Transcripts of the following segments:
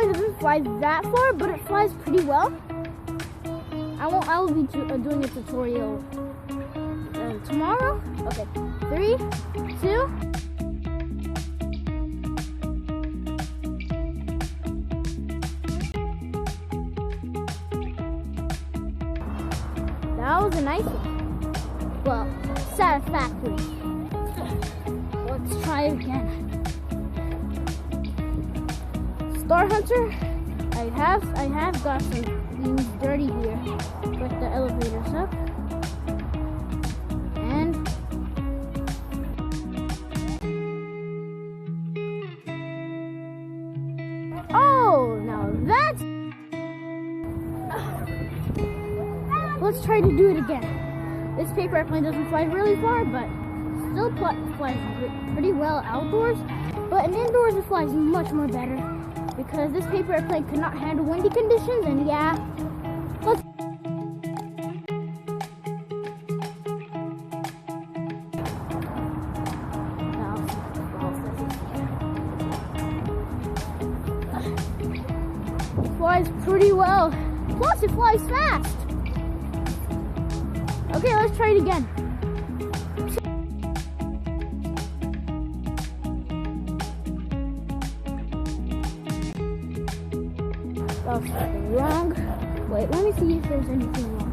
airplane doesn't fly that far, but it flies pretty well. I will be doing a tutorial tomorrow. Okay, 3, 2. That was a nice one. Well, satisfactory. Let's try it again. Star Hunter, I have got some things dirty here with the elevators up. And oh, now that's, let's try to do it again. This paper airplane doesn't fly really far, but still flies pretty well outdoors. But in indoors, it flies much more better because this paper airplane could not handle windy conditions. And yeah, let's. Flies pretty well. Plus, it flies fast. Okay, let's try it again. Oh, something wrong. Wait, let me see if there's anything wrong.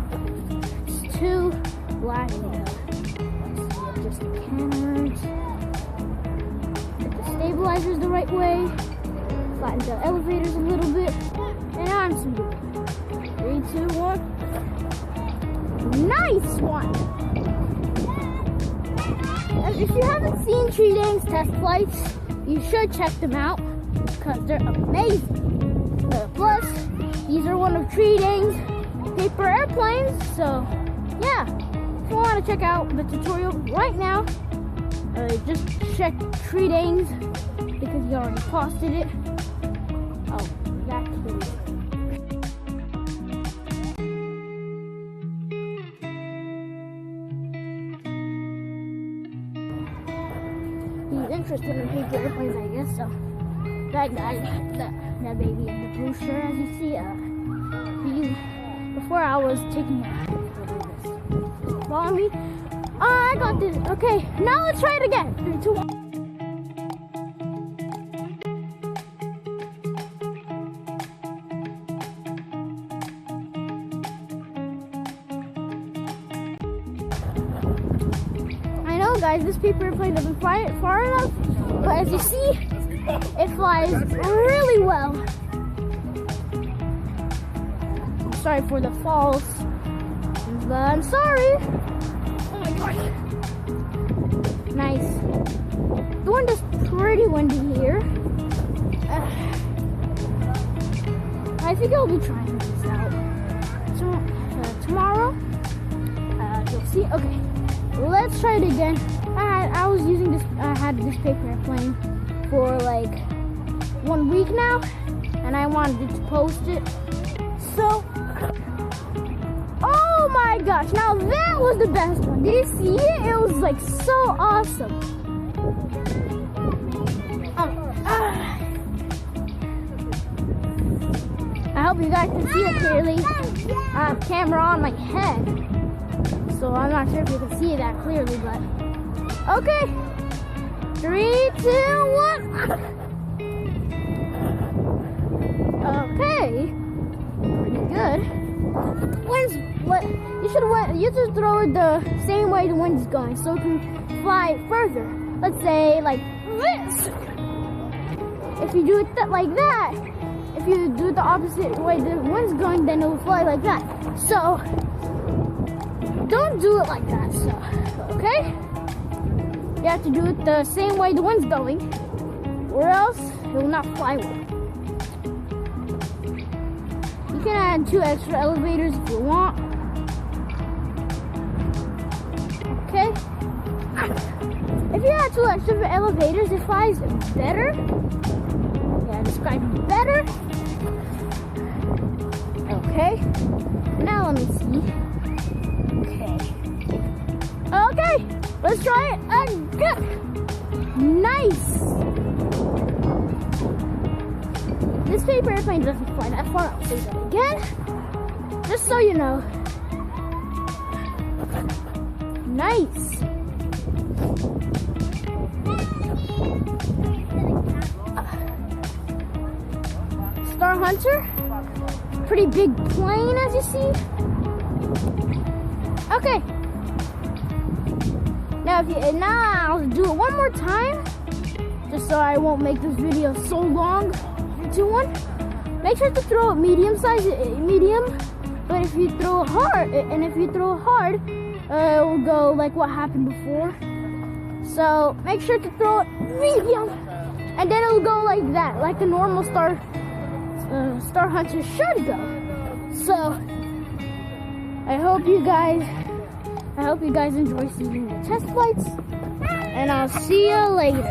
It's too black and yellow. Let's see, adjust the cameras. Get the stabilizers the right way. Flatten the elevators a little bit. And I'm smooth. 3, 2, 1. Nice one! And if you haven't seen TriKdanG's test flights, you should check them out because they're amazing. Plus, these are one of TriKdanG's paper airplanes, so yeah. If you want to check out the tutorial right now, just check TriKdanG's because he already posted it. Oh, that's weird. He's interested in paper airplanes, I guess, so that guy, that baby in the blue shirt, as you see, before I was taking it. Follow me. I got this. Okay, now let's try it again. 3, 2, 1. I know, guys, this paper airplane doesn't fly it far enough, but as you see, it flies really well. I'm sorry for the falls, but I'm sorry. Oh my gosh. Nice. The wind is pretty windy here. I think I'll be trying this out. Tomorrow, you'll see. Okay, let's try it again. I was using this. I had this paper airplane for like 1 week now, and I wanted to post it. So, oh my gosh, now that was the best one. Did you see it? It was like so awesome. I hope you guys can see it clearly. I have camera on my head, so I'm not sure if you can see that clearly, but okay. 3, 2, 1. Okay, pretty good. You should throw it the same way the wind's going, so it can fly further. Let's say like this. If you do it like that, if you do it the opposite way the wind's going, then it will fly like that. So don't do it like that. So okay. You have to do it the same way the wind's going, or else it will not fly well. You can add 2 extra elevators if you want. Okay? If you add 2 extra elevators, it flies better. Yeah, describe better. Okay. Now let me see. Okay. Let's try it again. Nice. this paper airplane doesn't fly that far. I'll say that again, just so you know. Nice. Star Hunter, pretty big plane as you see. Okay. Now, I'll do it one more time, just so I won't make this video so long into one. Make sure to throw it medium. But if you throw it hard, it will go like what happened before. So make sure to throw it medium, and then it will go like that, like the normal Star Hunter should go. So I hope you guys enjoy seeing the test flights, and I'll see you later.